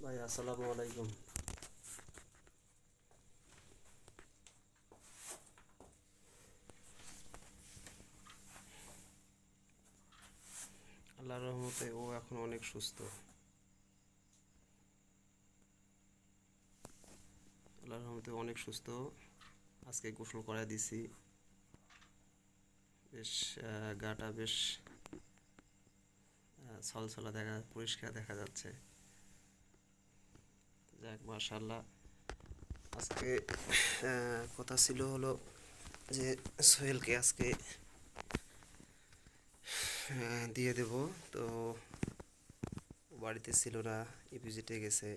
ভাই আসসালামু আলাইকুম। আল্লাহর রহমতে ও এখন অনেক সুস্থ। আল্লাহর রহমতে অনেক সুস্থ। আজকে গোসল করায় দিছি। বেশ গাটা বেশ ছলছলা পরিষ্কার দেখা যাচ্ছে। যাক মাশাআল্লাহ। আজকে কথা ছিল হলো যে সোহেলকে আজকে দিয়ে দেব। তো ও বাড়িতে ছিল না, ইপিজিটে গেছে।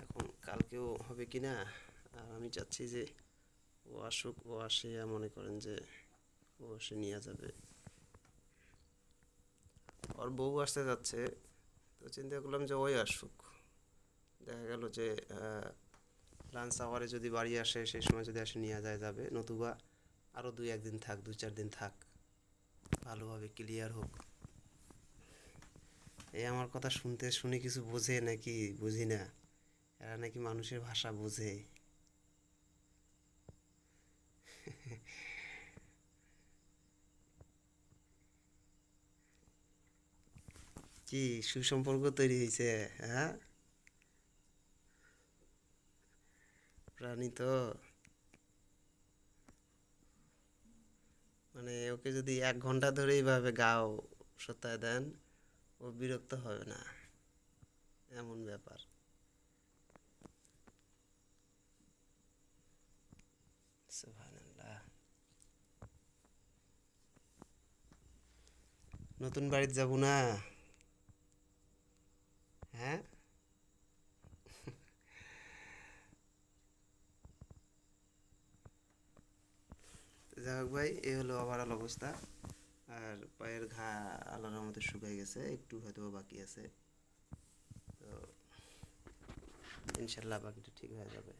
এখন কালকেও হবে কি না, আর আমি চাচ্ছি যে ও আসুক, ও আসে মনে করেন যে ও এসে নিয়ে যাবে। ওর বউ আসতে যাচ্ছে, তো চিন্তা করলাম যে ওই আসুক। দেখা গেল যে লাঞ্চ আওয়ারে যদি বাড়ি আসে সেই সময় যদি আসে নিয়ে যায় যাবে, নতুবা আরও 2-1 দিন থাক, 2-4 দিন থাক, ভালোভাবে ক্লিয়ার হোক। এই আমার কথা শুনতে শুনে কিছু বোঝে নাকি বুঝি না, এরা নাকি মানুষের ভাষা বোঝে। কি সুসম্পর্ক তৈরি হয়েছে? হ্যাঁ, প্রাণী তো। মানে ওকে যদি 1 ঘন্টা ধরে এইভাবে গাও সত্যায় দেন, ও বিরক্ত হবে না, এমন ব্যাপার। সুবহানাল্লাহ। নতুন বাড়িতে যাব না? হ্যাঁ, যাই হোক ভাই, এই হলো ওভারঅল অবস্থা। আর পায়ের ঘা আল্লাহর রহমতে শুকাই গেছে, একটু হয়তো বাকি আছে। তো ইনশাল্লাহ বাকিটা ঠিক হয়ে যাবে।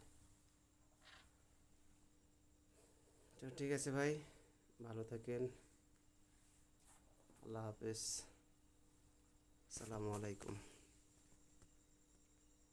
তো ঠিক আছে ভাই, ভালো থাকেন। আল্লাহ হাফেজ। আসসালামু আলাইকুম।